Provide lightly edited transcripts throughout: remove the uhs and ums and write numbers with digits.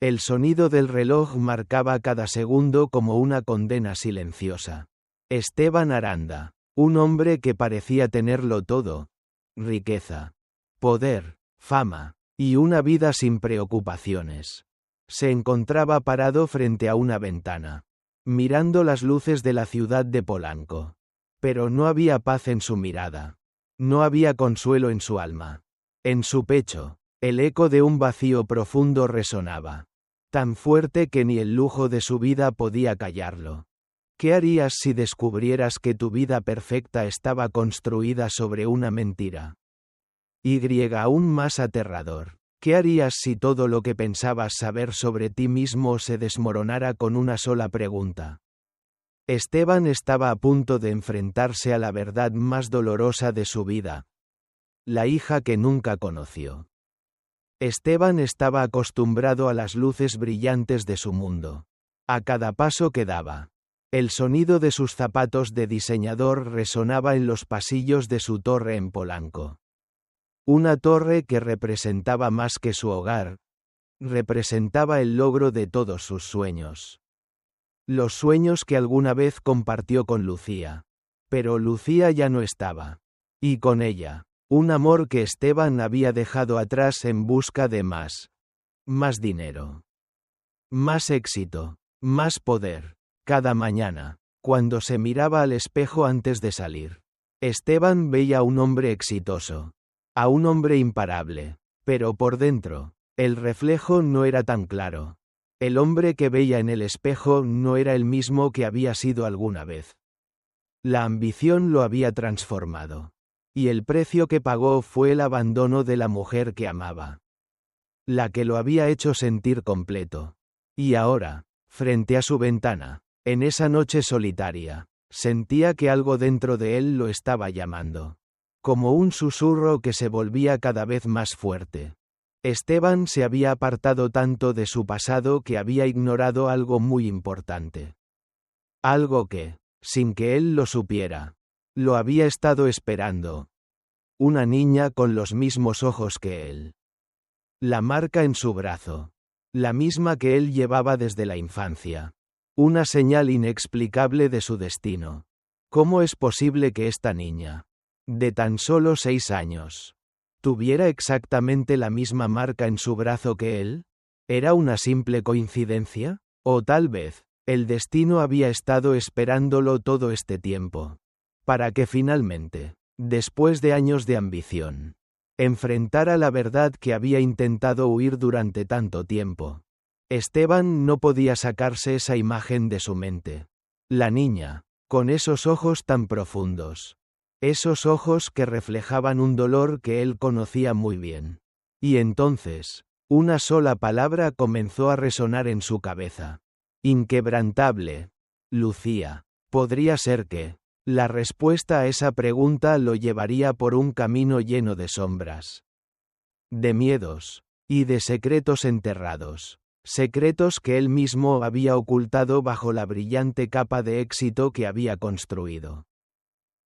El sonido del reloj marcaba cada segundo como una condena silenciosa. Esteban Aranda, un hombre que parecía tenerlo todo: riqueza, poder, fama, y una vida sin preocupaciones. Se encontraba parado frente a una ventana, mirando las luces de la ciudad de Polanco. Pero no había paz en su mirada. No había consuelo en su alma. En su pecho, el eco de un vacío profundo resonaba, tan fuerte que ni el lujo de su vida podía callarlo. ¿Qué harías si descubrieras que tu vida perfecta estaba construida sobre una mentira? Y aún más aterrador. ¿Qué harías si todo lo que pensabas saber sobre ti mismo se desmoronara con una sola pregunta? Esteban estaba a punto de enfrentarse a la verdad más dolorosa de su vida: la hija que nunca conoció. Esteban estaba acostumbrado a las luces brillantes de su mundo. A cada paso que daba, el sonido de sus zapatos de diseñador resonaba en los pasillos de su torre en Polanco. Una torre que representaba más que su hogar, representaba el logro de todos sus sueños. Los sueños que alguna vez compartió con Lucía. Pero Lucía ya no estaba. Y con ella, un amor que Esteban había dejado atrás en busca de más dinero, más éxito, más poder. Cada mañana, cuando se miraba al espejo antes de salir, Esteban veía a un hombre exitoso, a un hombre imparable, pero por dentro, el reflejo no era tan claro. El hombre que veía en el espejo no era el mismo que había sido alguna vez. La ambición lo había transformado. Y el precio que pagó fue el abandono de la mujer que amaba. La que lo había hecho sentir completo. Y ahora, frente a su ventana, en esa noche solitaria, sentía que algo dentro de él lo estaba llamando. Como un susurro que se volvía cada vez más fuerte. Esteban se había apartado tanto de su pasado que había ignorado algo muy importante. Algo que, sin que él lo supiera, lo había estado esperando. Una niña con los mismos ojos que él. La marca en su brazo. La misma que él llevaba desde la infancia. Una señal inexplicable de su destino. ¿Cómo es posible que esta niña, de tan solo 6 años, tuviera exactamente la misma marca en su brazo que él? ¿Era una simple coincidencia? O tal vez, el destino había estado esperándolo todo este tiempo, para que finalmente, después de años de ambición, enfrentara la verdad que había intentado huir durante tanto tiempo. Esteban no podía sacarse esa imagen de su mente. La niña, con esos ojos tan profundos. Esos ojos que reflejaban un dolor que él conocía muy bien. Y entonces, una sola palabra comenzó a resonar en su cabeza. Inquebrantable. Lucía. Podría ser que la respuesta a esa pregunta lo llevaría por un camino lleno de sombras, de miedos, y de secretos enterrados. Secretos que él mismo había ocultado bajo la brillante capa de éxito que había construido.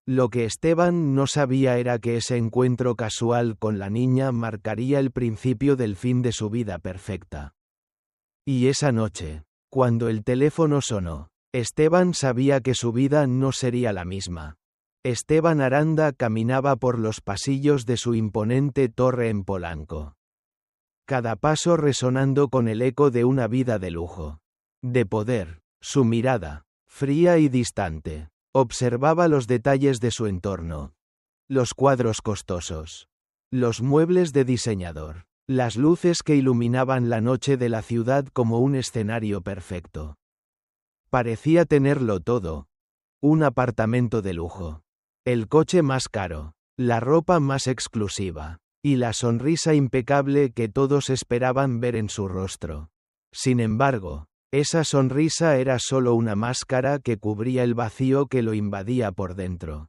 Lo que Esteban no sabía era que ese encuentro casual con la niña marcaría el principio del fin de su vida perfecta. Y esa noche, cuando el teléfono sonó, Esteban sabía que su vida no sería la misma. Esteban Aranda caminaba por los pasillos de su imponente torre en Polanco. Cada paso resonando con el eco de una vida de lujo, de poder. Su mirada, fría y distante, observaba los detalles de su entorno. Los cuadros costosos. Los muebles de diseñador. Las luces que iluminaban la noche de la ciudad como un escenario perfecto. Parecía tenerlo todo. Un apartamento de lujo. El coche más caro. La ropa más exclusiva. Y la sonrisa impecable que todos esperaban ver en su rostro. Sin embargo, esa sonrisa era solo una máscara que cubría el vacío que lo invadía por dentro.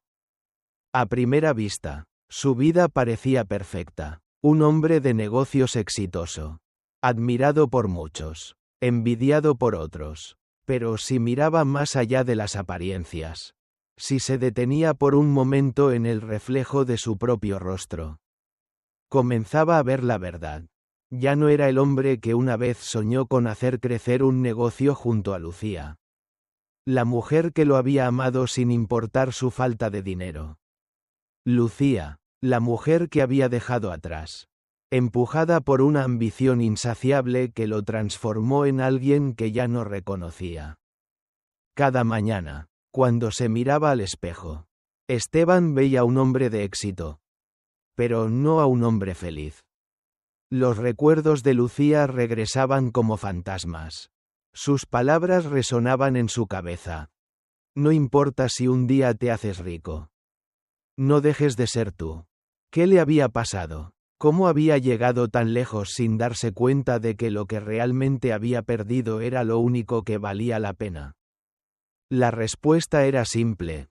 A primera vista, su vida parecía perfecta. Un hombre de negocios exitoso. Admirado por muchos. Envidiado por otros. Pero si miraba más allá de las apariencias. Si se detenía por un momento en el reflejo de su propio rostro. Comenzaba a ver la verdad. Ya no era el hombre que una vez soñó con hacer crecer un negocio junto a Lucía. La mujer que lo había amado sin importar su falta de dinero. Lucía, la mujer que había dejado atrás. Empujada por una ambición insaciable que lo transformó en alguien que ya no reconocía. Cada mañana, cuando se miraba al espejo, Esteban veía a un hombre de éxito. Pero no a un hombre feliz. Los recuerdos de Lucía regresaban como fantasmas. Sus palabras resonaban en su cabeza. No importa si un día te haces rico. No dejes de ser tú. ¿Qué le había pasado? ¿Cómo había llegado tan lejos sin darse cuenta de que lo que realmente había perdido era lo único que valía la pena? La respuesta era simple.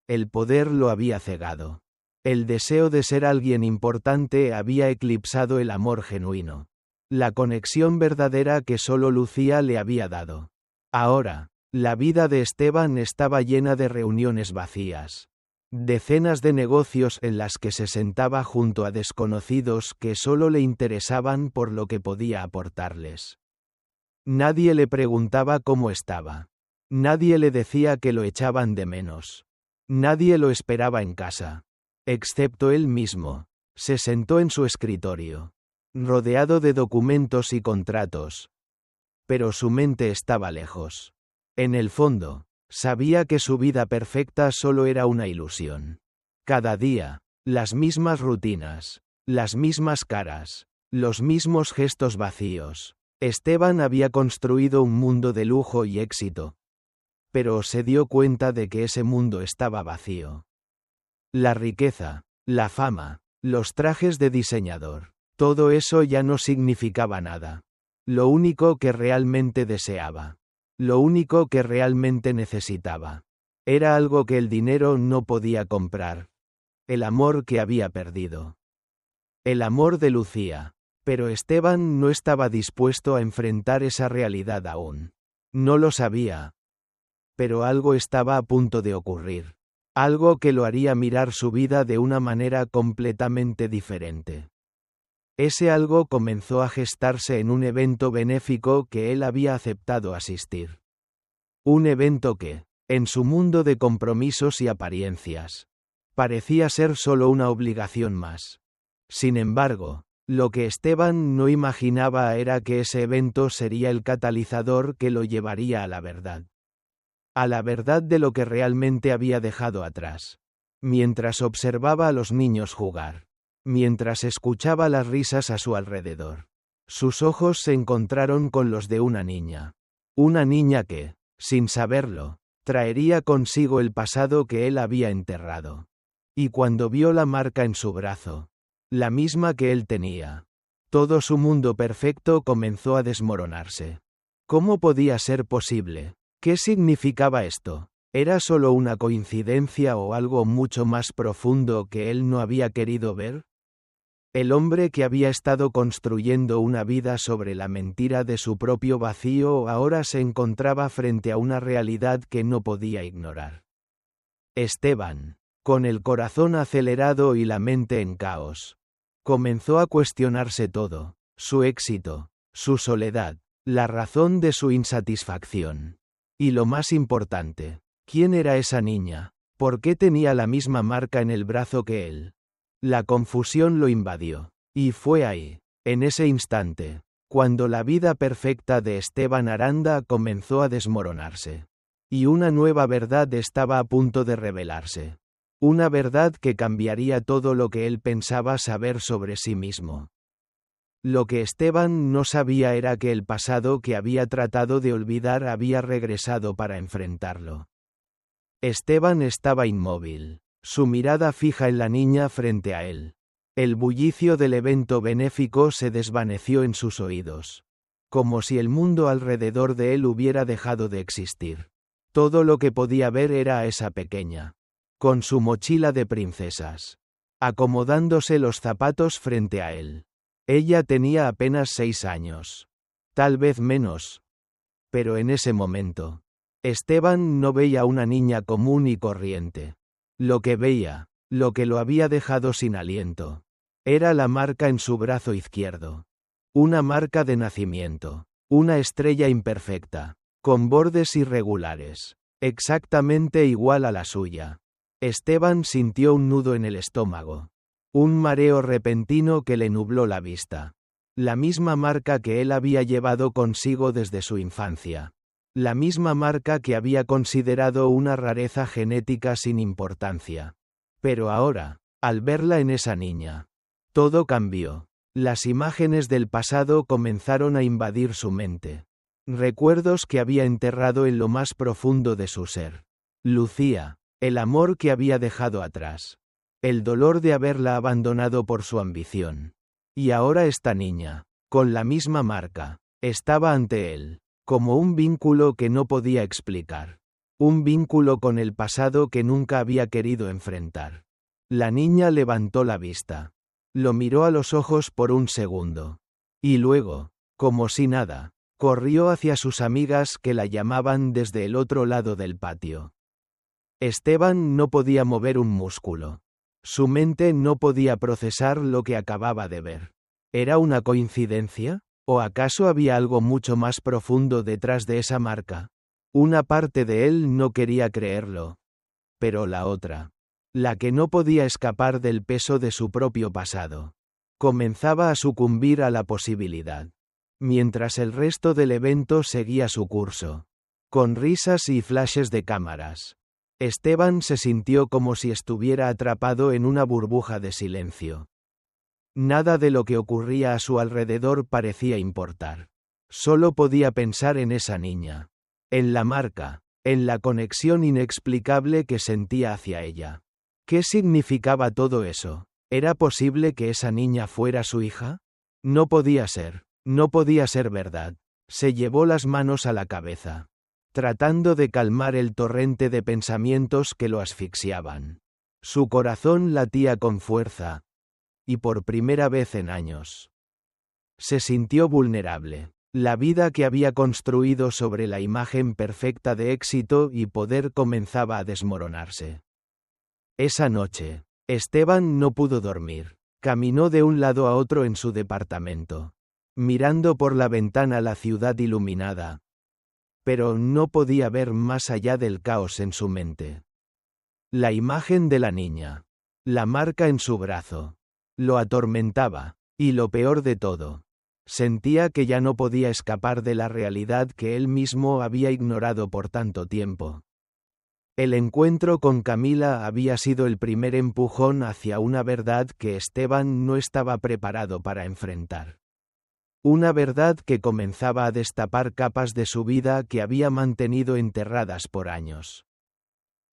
El poder lo había cegado. El deseo de ser alguien importante había eclipsado el amor genuino. La conexión verdadera que solo Lucía le había dado. Ahora, la vida de Esteban estaba llena de reuniones vacías. Decenas de negocios en las que se sentaba junto a desconocidos que solo le interesaban por lo que podía aportarles. Nadie le preguntaba cómo estaba. Nadie le decía que lo echaban de menos. Nadie lo esperaba en casa. Excepto él mismo. Se sentó en su escritorio, rodeado de documentos y contratos. Pero su mente estaba lejos. En el fondo, sabía que su vida perfecta solo era una ilusión. Cada día, las mismas rutinas, las mismas caras, los mismos gestos vacíos. Esteban había construido un mundo de lujo y éxito. Pero se dio cuenta de que ese mundo estaba vacío. La riqueza, la fama, los trajes de diseñador, todo eso ya no significaba nada. Lo único que realmente deseaba, lo único que realmente necesitaba, era algo que el dinero no podía comprar. El amor que había perdido. El amor de Lucía. Pero Esteban no estaba dispuesto a enfrentar esa realidad aún. No lo sabía. Pero algo estaba a punto de ocurrir. Algo que lo haría mirar su vida de una manera completamente diferente. Ese algo comenzó a gestarse en un evento benéfico que él había aceptado asistir. Un evento que, en su mundo de compromisos y apariencias, parecía ser solo una obligación más. Sin embargo, lo que Esteban no imaginaba era que ese evento sería el catalizador que lo llevaría a la verdad. A la verdad de lo que realmente había dejado atrás. Mientras observaba a los niños jugar. Mientras escuchaba las risas a su alrededor. Sus ojos se encontraron con los de una niña. Una niña que, sin saberlo, traería consigo el pasado que él había enterrado. Y cuando vio la marca en su brazo, la misma que él tenía, todo su mundo perfecto comenzó a desmoronarse. ¿Cómo podía ser posible? ¿Qué significaba esto? ¿Era solo una coincidencia o algo mucho más profundo que él no había querido ver? El hombre que había estado construyendo una vida sobre la mentira de su propio vacío ahora se encontraba frente a una realidad que no podía ignorar. Esteban, con el corazón acelerado y la mente en caos, comenzó a cuestionarse todo, su éxito, su soledad, la razón de su insatisfacción. Y lo más importante, ¿quién era esa niña? ¿Por qué tenía la misma marca en el brazo que él? La confusión lo invadió. Y fue ahí, en ese instante, cuando la vida perfecta de Esteban Aranda comenzó a desmoronarse. Y una nueva verdad estaba a punto de revelarse. Una verdad que cambiaría todo lo que él pensaba saber sobre sí mismo. Lo que Esteban no sabía era que el pasado que había tratado de olvidar había regresado para enfrentarlo. Esteban estaba inmóvil, su mirada fija en la niña frente a él. El bullicio del evento benéfico se desvaneció en sus oídos. Como si el mundo alrededor de él hubiera dejado de existir. Todo lo que podía ver era a esa pequeña, con su mochila de princesas, acomodándose los zapatos frente a él. Ella tenía apenas 6 años. Tal vez menos. Pero en ese momento, Esteban no veía a una niña común y corriente. Lo que veía, lo que lo había dejado sin aliento, era la marca en su brazo izquierdo. Una marca de nacimiento. Una estrella imperfecta. Con bordes irregulares. Exactamente igual a la suya. Esteban sintió un nudo en el estómago. Un mareo repentino que le nubló la vista. La misma marca que él había llevado consigo desde su infancia. La misma marca que había considerado una rareza genética sin importancia. Pero ahora, al verla en esa niña, todo cambió. Las imágenes del pasado comenzaron a invadir su mente. Recuerdos que había enterrado en lo más profundo de su ser. Lucía, el amor que había dejado atrás. El dolor de haberla abandonado por su ambición. Y ahora esta niña, con la misma marca, estaba ante él, como un vínculo que no podía explicar. Un vínculo con el pasado que nunca había querido enfrentar. La niña levantó la vista. Lo miró a los ojos por un segundo. Y luego, como si nada, corrió hacia sus amigas que la llamaban desde el otro lado del patio. Esteban no podía mover un músculo. Su mente no podía procesar lo que acababa de ver. ¿Era una coincidencia? ¿O acaso había algo mucho más profundo detrás de esa marca? Una parte de él no quería creerlo. Pero la otra, la que no podía escapar del peso de su propio pasado, comenzaba a sucumbir a la posibilidad. Mientras el resto del evento seguía su curso, con risas y flashes de cámaras, Esteban se sintió como si estuviera atrapado en una burbuja de silencio. Nada de lo que ocurría a su alrededor parecía importar. Solo podía pensar en esa niña, en la marca, en la conexión inexplicable que sentía hacia ella. ¿Qué significaba todo eso? ¿Era posible que esa niña fuera su hija? No podía ser verdad. Se llevó las manos a la cabeza, tratando de calmar el torrente de pensamientos que lo asfixiaban. Su corazón latía con fuerza, y por primera vez en años, se sintió vulnerable. La vida que había construido sobre la imagen perfecta de éxito y poder comenzaba a desmoronarse. Esa noche, Esteban no pudo dormir. Caminó de un lado a otro en su departamento, mirando por la ventana la ciudad iluminada. Pero no podía ver más allá del caos en su mente. La imagen de la niña, la marca en su brazo, lo atormentaba, y lo peor de todo, sentía que ya no podía escapar de la realidad que él mismo había ignorado por tanto tiempo. El encuentro con Camila había sido el primer empujón hacia una verdad que Esteban no estaba preparado para enfrentar. Una verdad que comenzaba a destapar capas de su vida que había mantenido enterradas por años.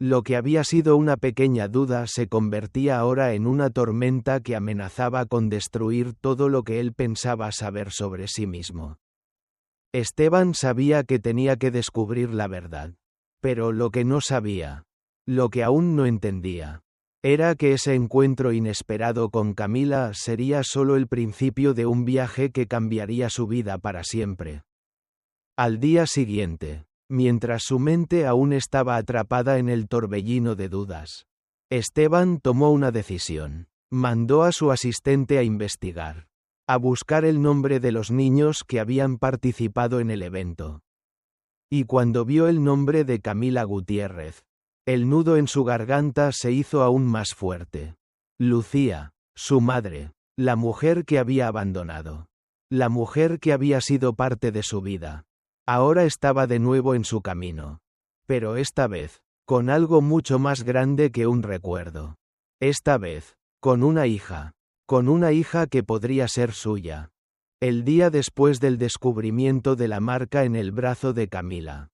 Lo que había sido una pequeña duda se convertía ahora en una tormenta que amenazaba con destruir todo lo que él pensaba saber sobre sí mismo. Esteban sabía que tenía que descubrir la verdad. Pero lo que no sabía, lo que aún no entendía, era que ese encuentro inesperado con Camila sería solo el principio de un viaje que cambiaría su vida para siempre. Al día siguiente, mientras su mente aún estaba atrapada en el torbellino de dudas, Esteban tomó una decisión. Mandó a su asistente a investigar, a buscar el nombre de los niños que habían participado en el evento. Y cuando vio el nombre de Camila Gutiérrez, el nudo en su garganta se hizo aún más fuerte. Lucía, su madre, la mujer que había abandonado, la mujer que había sido parte de su vida, ahora estaba de nuevo en su camino. Pero esta vez, con algo mucho más grande que un recuerdo. Esta vez, con una hija que podría ser suya. El día después del descubrimiento de la marca en el brazo de Camila,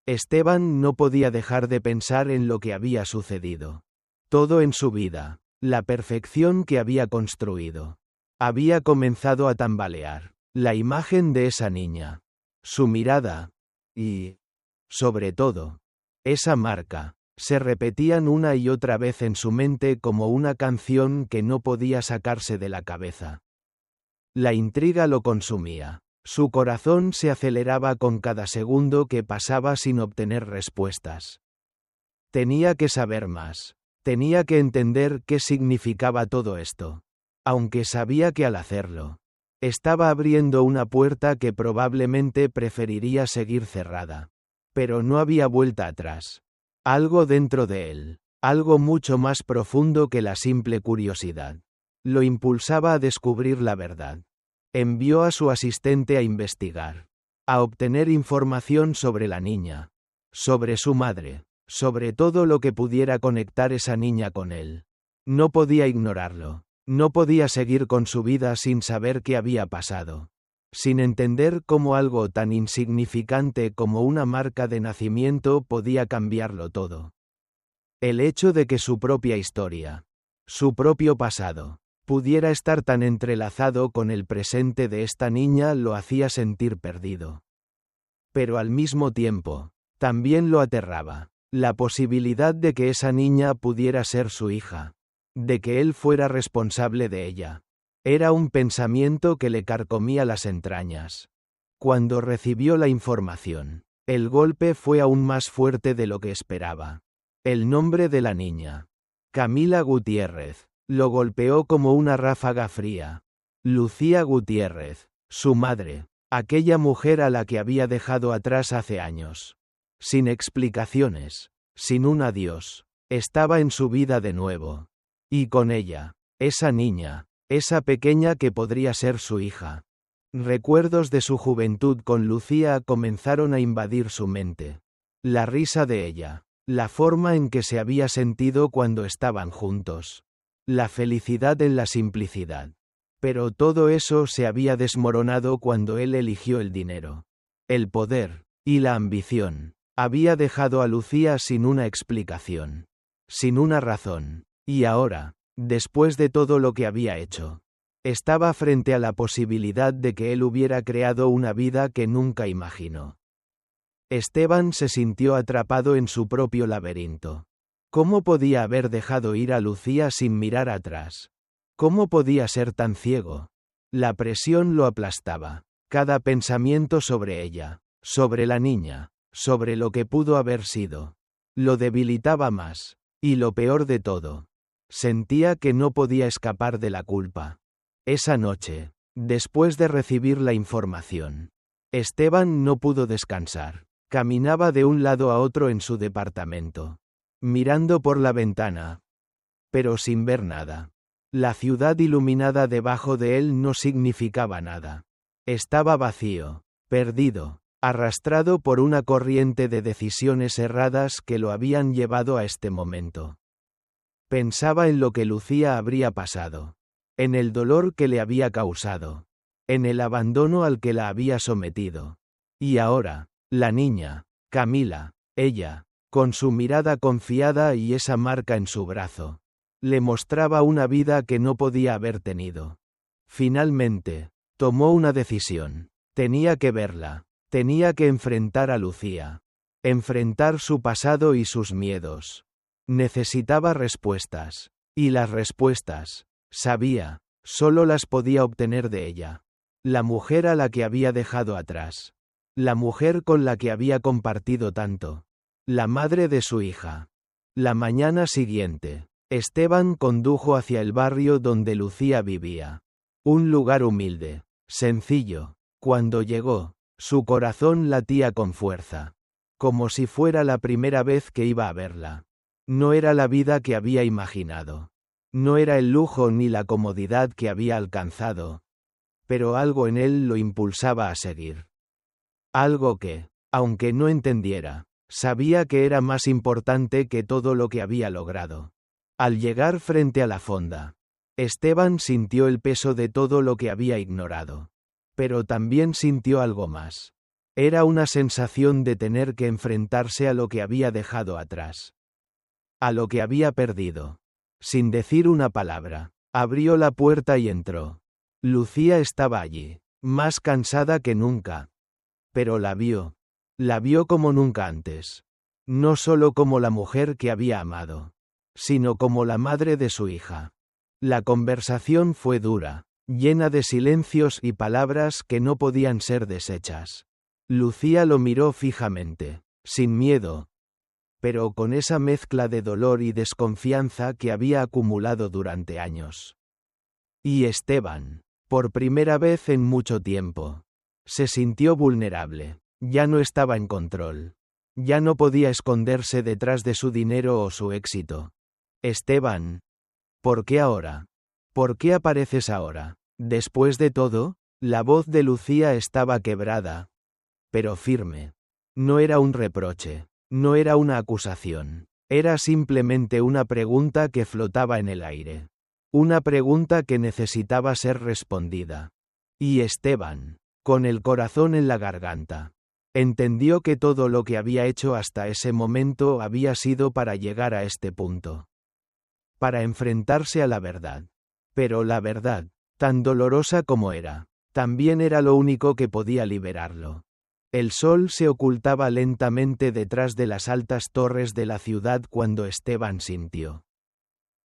Esteban no podía dejar de pensar en lo que había sucedido. Todo en su vida, la perfección que había construido, había comenzado a tambalear. La imagen de esa niña, su mirada, y, sobre todo, esa marca, se repetían una y otra vez en su mente como una canción que no podía sacarse de la cabeza. La intriga lo consumía. Su corazón se aceleraba con cada segundo que pasaba sin obtener respuestas. Tenía que saber más. Tenía que entender qué significaba todo esto. Aunque sabía que al hacerlo, Estaba abriendo una puerta que probablemente preferiría seguir cerrada. Pero no había vuelta atrás. Algo dentro de él, algo mucho más profundo que la simple curiosidad, lo impulsaba a descubrir la verdad. Envió a su asistente a investigar, a obtener información sobre la niña, sobre su madre, sobre todo lo que pudiera conectar esa niña con él. No podía ignorarlo. No podía seguir con su vida sin saber qué había pasado. Sin entender cómo algo tan insignificante como una marca de nacimiento podía cambiarlo todo. El hecho de que su propia historia, su propio pasado, pudiera estar tan entrelazado con el presente de esta niña lo hacía sentir perdido. Pero al mismo tiempo, también lo aterraba, la posibilidad de que esa niña pudiera ser su hija, de que él fuera responsable de ella. Era un pensamiento que le carcomía las entrañas. Cuando recibió la información, el golpe fue aún más fuerte de lo que esperaba. El nombre de la niña, Camila Gutiérrez, lo golpeó como una ráfaga fría. Lucía Gutiérrez, su madre, aquella mujer a la que había dejado atrás hace años. Sin explicaciones, sin un adiós, estaba en su vida de nuevo. Y con ella, esa niña, esa pequeña que podría ser su hija. Recuerdos de su juventud con Lucía comenzaron a invadir su mente. La risa de ella, la forma en que se había sentido cuando estaban juntos. La felicidad en la simplicidad. Pero todo eso se había desmoronado cuando él eligió el dinero, el poder, y la ambición. Había dejado a Lucía sin una explicación, sin una razón. Y ahora, después de todo lo que había hecho, estaba frente a la posibilidad de que él hubiera creado una vida que nunca imaginó. Esteban se sintió atrapado en su propio laberinto. ¿Cómo podía haber dejado ir a Lucía sin mirar atrás? ¿Cómo podía ser tan ciego? La presión lo aplastaba. Cada pensamiento sobre ella, sobre la niña, sobre lo que pudo haber sido, lo debilitaba más. Y lo peor de todo, sentía que no podía escapar de la culpa. Esa noche, después de recibir la información, Esteban no pudo descansar. Caminaba de un lado a otro en su departamento, mirando por la ventana, pero sin ver nada. La ciudad iluminada debajo de él no significaba nada. Estaba vacío, perdido, arrastrado por una corriente de decisiones erradas que lo habían llevado a este momento. Pensaba en lo que Lucía habría pasado, en el dolor que le había causado, en el abandono al que la había sometido. Y ahora, la niña, Camila, ella, con su mirada confiada y esa marca en su brazo, le mostraba una vida que no podía haber tenido. Finalmente, tomó una decisión. Tenía que verla, tenía que enfrentar a Lucía, enfrentar su pasado y sus miedos. Necesitaba respuestas, y las respuestas, sabía, solo las podía obtener de ella. La mujer a la que había dejado atrás. La mujer con la que había compartido tanto. La madre de su hija. La mañana siguiente, Esteban condujo hacia el barrio donde Lucía vivía. Un lugar humilde, sencillo. Cuando llegó, su corazón latía con fuerza. Como si fuera la primera vez que iba a verla. No era la vida que había imaginado. No era el lujo ni la comodidad que había alcanzado. Pero algo en él lo impulsaba a seguir. Algo que, aunque no entendiera, sabía que era más importante que todo lo que había logrado. Al llegar frente a la fonda, Esteban sintió el peso de todo lo que había ignorado. Pero también sintió algo más. Era una sensación de tener que enfrentarse a lo que había dejado atrás. A lo que había perdido. Sin decir una palabra, abrió la puerta y entró. Lucía estaba allí, más cansada que nunca. Pero la vio como nunca antes. No solo como la mujer que había amado, sino como la madre de su hija. La conversación fue dura, llena de silencios y palabras que no podían ser deshechas. Lucía lo miró fijamente, sin miedo, pero con esa mezcla de dolor y desconfianza que había acumulado durante años. Y Esteban, Por primera vez en mucho tiempo. Se sintió vulnerable. Ya no estaba en control. Ya no podía esconderse detrás de su dinero o su éxito. Esteban. ¿Por qué ahora? ¿Por qué apareces ahora? Después de todo, la voz de Lucía estaba quebrada, pero firme. No era un reproche. No era una acusación. Era simplemente una pregunta que flotaba en el aire. Una pregunta que necesitaba ser respondida. Y Esteban, con el corazón en la garganta, entendió que todo lo que había hecho hasta ese momento había sido para llegar a este punto. Para enfrentarse a la verdad. Pero la verdad, tan dolorosa como era, también era lo único que podía liberarlo. El sol se ocultaba lentamente detrás de las altas torres de la ciudad cuando Esteban sintió,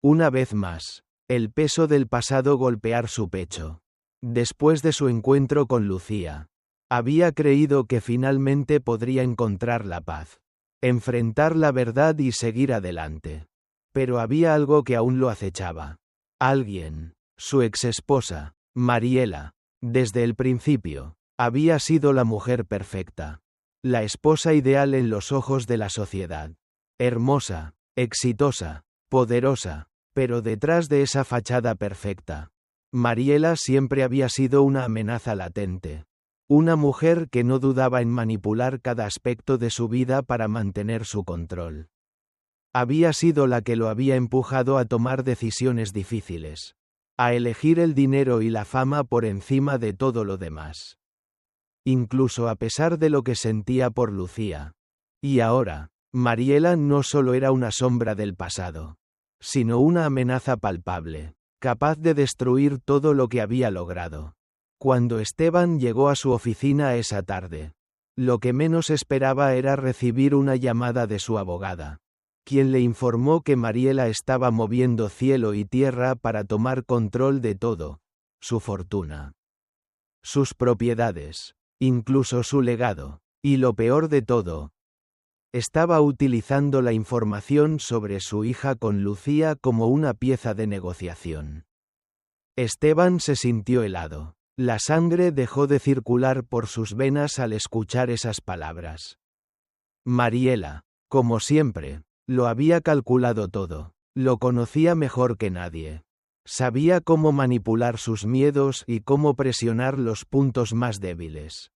una vez más, el peso del pasado golpear su pecho. Después de su encuentro con Lucía, había creído que finalmente podría encontrar la paz, enfrentar la verdad y seguir adelante. Pero había algo que aún lo acechaba. Alguien, su exesposa, Mariela, desde el principio, había sido la mujer perfecta. La esposa ideal en los ojos de la sociedad. Hermosa, exitosa, poderosa, pero detrás de esa fachada perfecta, Mariela siempre había sido una amenaza latente. Una mujer que no dudaba en manipular cada aspecto de su vida para mantener su control. Había sido la que lo había empujado a tomar decisiones difíciles, a elegir el dinero y la fama por encima de todo lo demás. Incluso a pesar de lo que sentía por Lucía. Y ahora, Mariela no solo era una sombra del pasado, sino una amenaza palpable, capaz de destruir todo lo que había logrado. Cuando Esteban llegó a su oficina esa tarde, lo que menos esperaba era recibir una llamada de su abogada, quien le informó que Mariela estaba moviendo cielo y tierra para tomar control de todo, su fortuna, sus propiedades, incluso su legado, y lo peor de todo, estaba utilizando la información sobre su hija con Lucía como una pieza de negociación. Esteban se sintió helado. La sangre dejó de circular por sus venas al escuchar esas palabras. Mariela, como siempre, lo había calculado todo. Lo conocía mejor que nadie. Sabía cómo manipular sus miedos y cómo presionar los puntos más débiles.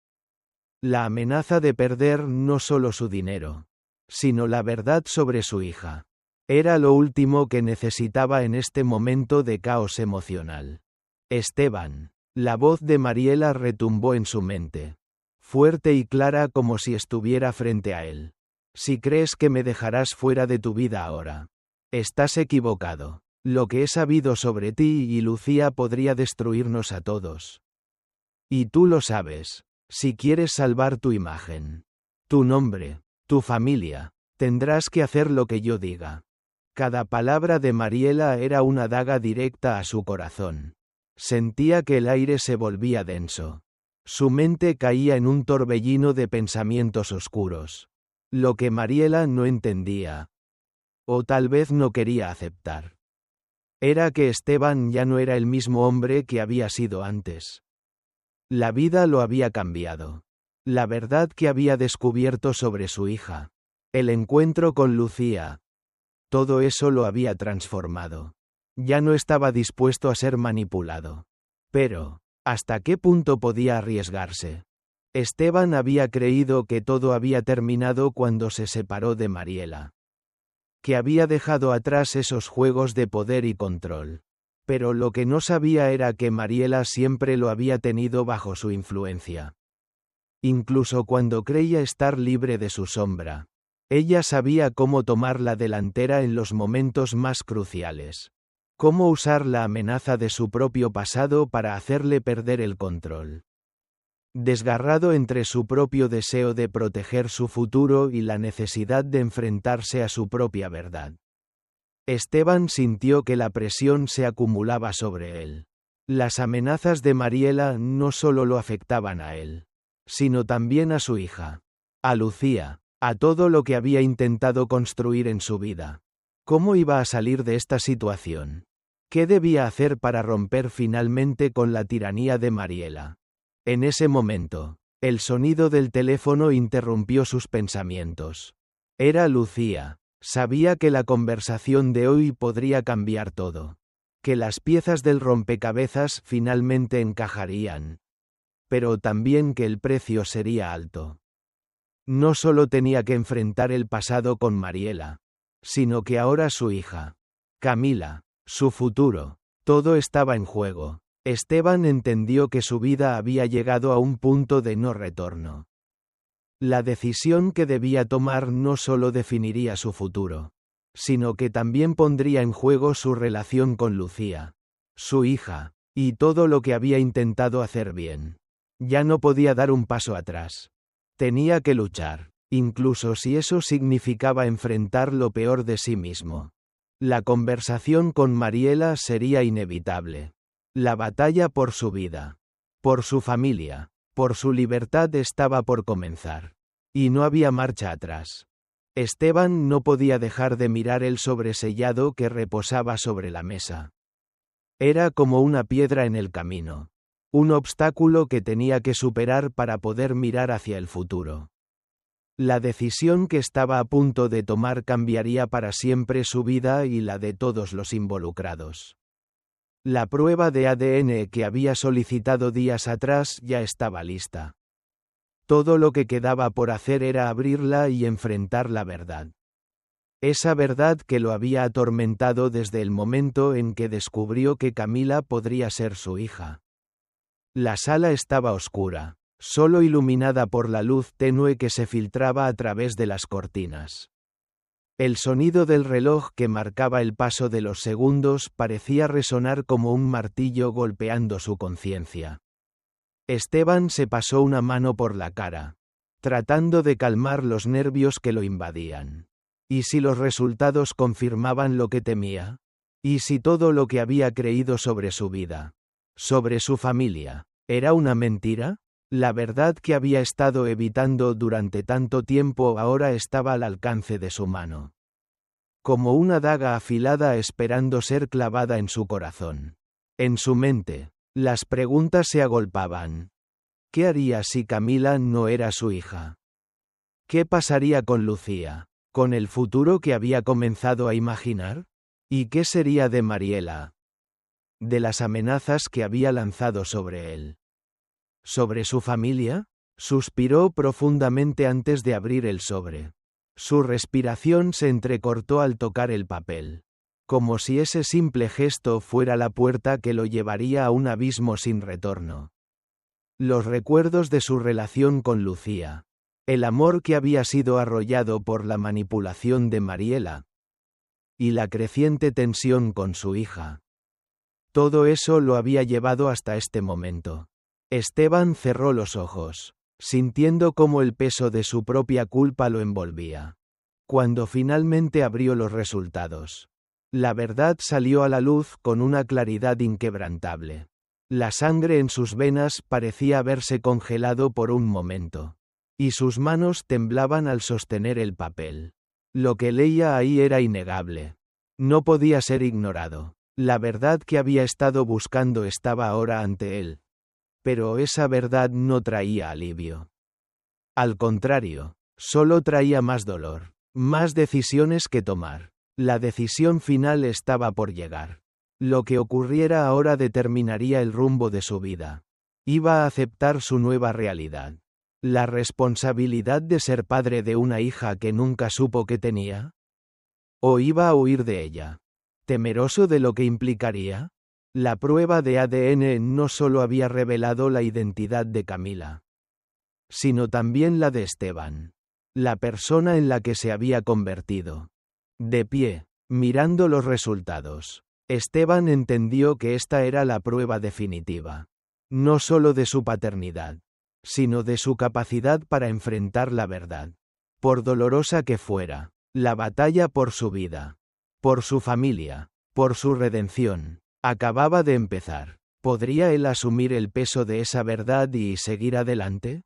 La amenaza de perder no solo su dinero, sino la verdad sobre su hija. Era lo último que necesitaba en este momento de caos emocional. Esteban. La voz de Mariela retumbó en su mente, fuerte y clara como si estuviera frente a él. Si crees que me dejarás fuera de tu vida ahora, estás equivocado. Lo que he sabido sobre ti y Lucía podría destruirnos a todos. Y tú lo sabes. Si quieres salvar tu imagen, tu nombre, tu familia, tendrás que hacer lo que yo diga. Cada palabra de Mariela era una daga directa a su corazón. Sentía que el aire se volvía denso. Su mente caía en un torbellino de pensamientos oscuros. Lo que Mariela no entendía, o tal vez no quería aceptar, era que Esteban ya no era el mismo hombre que había sido antes. La vida lo había cambiado. La verdad que había descubierto sobre su hija, el encuentro con Lucía, todo eso lo había transformado. Ya no estaba dispuesto a ser manipulado. Pero, ¿hasta qué punto podía arriesgarse? Esteban había creído que todo había terminado cuando se separó de Mariela. Que había dejado atrás esos juegos de poder y control. Pero lo que no sabía era que Mariela siempre lo había tenido bajo su influencia. Incluso cuando creía estar libre de su sombra, ella sabía cómo tomar la delantera en los momentos más cruciales. Cómo usar la amenaza de su propio pasado para hacerle perder el control. Desgarrado entre su propio deseo de proteger su futuro y la necesidad de enfrentarse a su propia verdad, Esteban sintió que la presión se acumulaba sobre él. Las amenazas de Mariela no solo lo afectaban a él, sino también a su hija, a Lucía, a todo lo que había intentado construir en su vida. ¿Cómo iba a salir de esta situación? ¿Qué debía hacer para romper finalmente con la tiranía de Mariela? En ese momento, el sonido del teléfono interrumpió sus pensamientos. Era Lucía. Sabía que la conversación de hoy podría cambiar todo. Que las piezas del rompecabezas finalmente encajarían. Pero también que el precio sería alto. No solo tenía que enfrentar el pasado con Mariela, sino que ahora su hija, Camila, su futuro, todo estaba en juego. Esteban entendió que su vida había llegado a un punto de no retorno. La decisión que debía tomar no solo definiría su futuro, sino que también pondría en juego su relación con Lucía, su hija, y todo lo que había intentado hacer bien. Ya no podía dar un paso atrás. Tenía que luchar, incluso si eso significaba enfrentar lo peor de sí mismo. La conversación con Mariela sería inevitable. La batalla por su vida, por su familia, por su libertad estaba por comenzar. Y no había marcha atrás. Esteban no podía dejar de mirar el sobresellado que reposaba sobre la mesa. Era como una piedra en el camino. Un obstáculo que tenía que superar para poder mirar hacia el futuro. La decisión que estaba a punto de tomar cambiaría para siempre su vida y la de todos los involucrados. La prueba de ADN que había solicitado días atrás ya estaba lista. Todo lo que quedaba por hacer era abrirla y enfrentar la verdad. Esa verdad que lo había atormentado desde el momento en que descubrió que Camila podría ser su hija. La sala estaba oscura, solo iluminada por la luz tenue que se filtraba a través de las cortinas. El sonido del reloj que marcaba el paso de los segundos parecía resonar como un martillo golpeando su conciencia. Esteban se pasó una mano por la cara, tratando de calmar los nervios que lo invadían. ¿Y si los resultados confirmaban lo que temía? ¿Y si todo lo que había creído sobre su vida, sobre su familia, era una mentira? La verdad que había estado evitando durante tanto tiempo ahora estaba al alcance de su mano. Como una daga afilada esperando ser clavada en su corazón. En su mente, las preguntas se agolpaban. ¿Qué haría si Camila no era su hija? ¿Qué pasaría con Lucía? ¿Con el futuro que había comenzado a imaginar? ¿Y qué sería de Mariela? De las amenazas que había lanzado sobre él. ¿Sobre su familia? Suspiró profundamente antes de abrir el sobre. Su respiración se entrecortó al tocar el papel. Como si ese simple gesto fuera la puerta que lo llevaría a un abismo sin retorno. Los recuerdos de su relación con Lucía. El amor que había sido arrollado por la manipulación de Mariela. Y la creciente tensión con su hija. Todo eso lo había llevado hasta este momento. Esteban cerró los ojos, sintiendo cómo el peso de su propia culpa lo envolvía. Cuando finalmente abrió los resultados, la verdad salió a la luz con una claridad inquebrantable. La sangre en sus venas parecía haberse congelado por un momento. Y sus manos temblaban al sostener el papel. Lo que leía ahí era innegable. No podía ser ignorado. La verdad que había estado buscando estaba ahora ante él. Pero esa verdad no traía alivio. Al contrario, solo traía más dolor, más decisiones que tomar. La decisión final estaba por llegar. Lo que ocurriera ahora determinaría el rumbo de su vida. Iba a aceptar su nueva realidad. La responsabilidad de ser padre de una hija que nunca supo que tenía. ¿O iba a huir de ella? ¿Temeroso de lo que implicaría? La prueba de ADN no solo había revelado la identidad de Camila, sino también la de Esteban, la persona en la que se había convertido. De pie, mirando los resultados, Esteban entendió que esta era la prueba definitiva, no solo de su paternidad, sino de su capacidad para enfrentar la verdad. Por dolorosa que fuera, la batalla por su vida, por su familia, por su redención, acababa de empezar. ¿Podría él asumir el peso de esa verdad y seguir adelante?